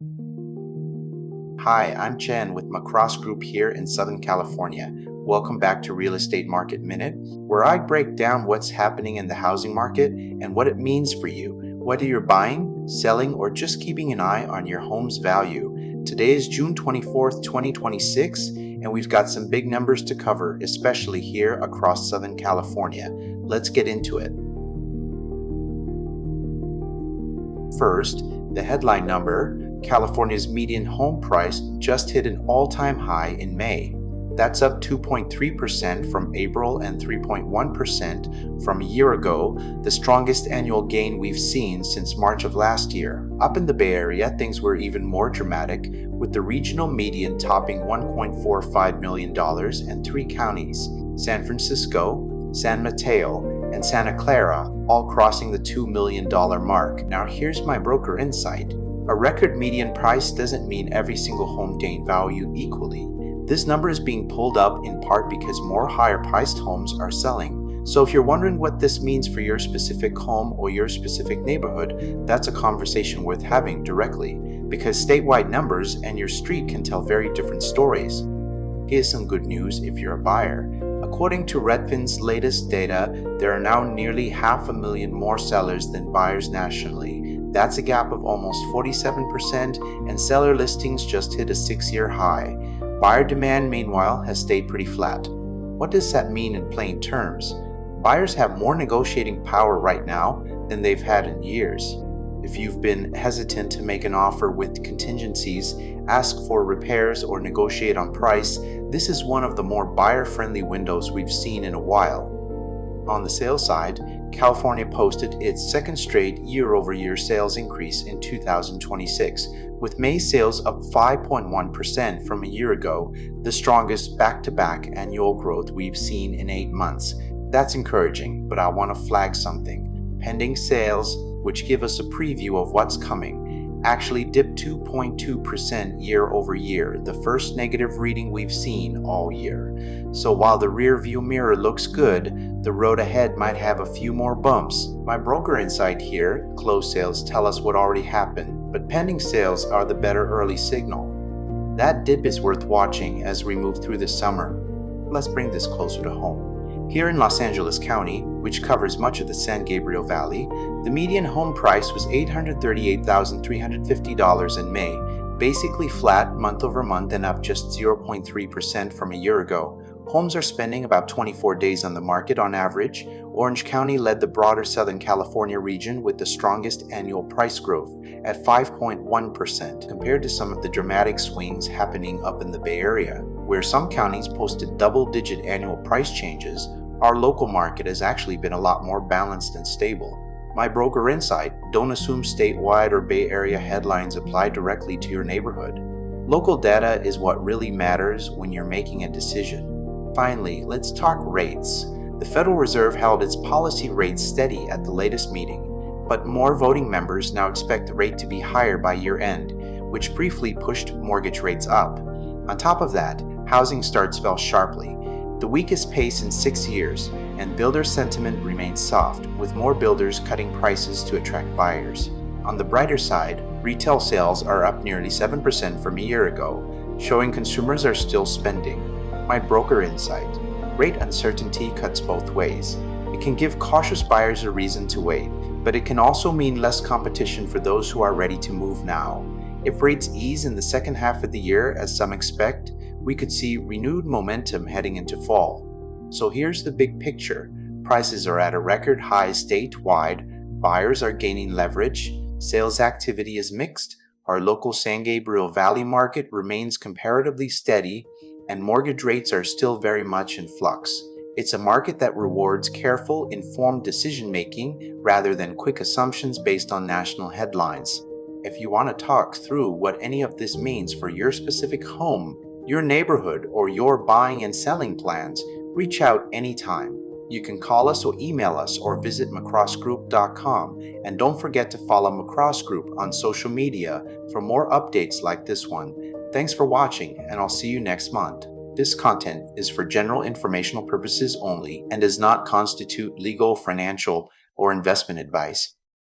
Hi, I'm Chen with Macross Group here in Southern California. Welcome back to Real Estate Market Minute, where I break down what's happening in the housing market and what it means for you, whether you're buying, selling, or just keeping an eye on your home's value. Today is June 24th, 2026, and we've got some big numbers to cover, especially here across Southern California. Let's get into it. First, the headline number: California's median home price just hit an all-time high in May. That's up 2.3% from April and 3.1% from a year ago, the strongest annual gain we've seen since March of last year. Up in the Bay Area, things were even more dramatic, with the regional median topping $1.45 million in three counties: San Francisco, San Mateo, and Santa Clara, all crossing the $2 million mark. Now here's my broker insight. A record median price doesn't mean every single home gained value equally. This number is being pulled up in part because more higher priced homes are selling. So if you're wondering what this means for your specific home or your specific neighborhood, that's a conversation worth having directly, because statewide numbers and your street can tell very different stories. Here's some good news if you're a buyer. According to Redfin's latest data, there are now nearly 500,000 more sellers than buyers nationally. That's a gap of almost 47%, and seller listings just hit a 6-year high. Buyer demand, meanwhile, has stayed pretty flat. What does that mean in plain terms? Buyers have more negotiating power right now than they've had in years. If you've been hesitant to make an offer with contingencies, ask for repairs, or negotiate on price, this is one of the more buyer-friendly windows we've seen in a while. On the sales side, California posted its second straight year-over-year sales increase in 2026, with May sales up 5.1% from a year ago, the strongest back-to-back annual growth we've seen in 8 months. That's encouraging, but I want to flag something. Pending sales, which give us a preview of what's coming, actually dipped 2.2% year over year, the first negative reading we've seen all year. So while the rear view mirror looks good, the road ahead might have a few more bumps. My broker insight here: closed sales tell us what already happened, but pending sales are the better early signal. That dip is worth watching as we move through the summer. Let's bring this closer to home. Here in Los Angeles County, which covers much of the San Gabriel Valley, the median home price was $838,350 in May, basically flat month over month and up just 0.3% from a year ago. Homes are spending about 24 days on the market on average. Orange County led the broader Southern California region with the strongest annual price growth at 5.1%, compared to some of the dramatic swings happening up in the Bay Area. Where some counties posted double-digit annual price changes, our local market has actually been a lot more balanced and stable. My broker insight: don't assume statewide or Bay Area headlines apply directly to your neighborhood. Local data is what really matters when you're making a decision. Finally, let's talk rates. The Federal Reserve held its policy rate steady at the latest meeting, but more voting members now expect the rate to be higher by year end, which briefly pushed mortgage rates up. On top of that, housing starts fell sharply, the weakest pace in 6 years, and builder sentiment remains soft, with more builders cutting prices to attract buyers. On the brighter side, retail sales are up nearly 7% from a year ago, showing consumers are still spending. My broker insight: rate uncertainty cuts both ways. It can give cautious buyers a reason to wait, but it can also mean less competition for those who are ready to move now. If rates ease in the second half of the year, as some expect, we could see renewed momentum heading into fall. So here's the big picture. Prices are at a record high statewide, buyers are gaining leverage, sales activity is mixed, our local San Gabriel Valley market remains comparatively steady, and mortgage rates are still very much in flux. It's a market that rewards careful, informed decision-making rather than quick assumptions based on national headlines. If you want to talk through what any of this means for your specific home, your neighborhood, or your buying and selling plans, reach out anytime. You can call us or email us or visit macrossgroup.com, and don't forget to follow Macross Group on social media for more updates like this one. Thanks for watching, and I'll see you next month. This content is for general informational purposes only and does not constitute legal, financial, or investment advice.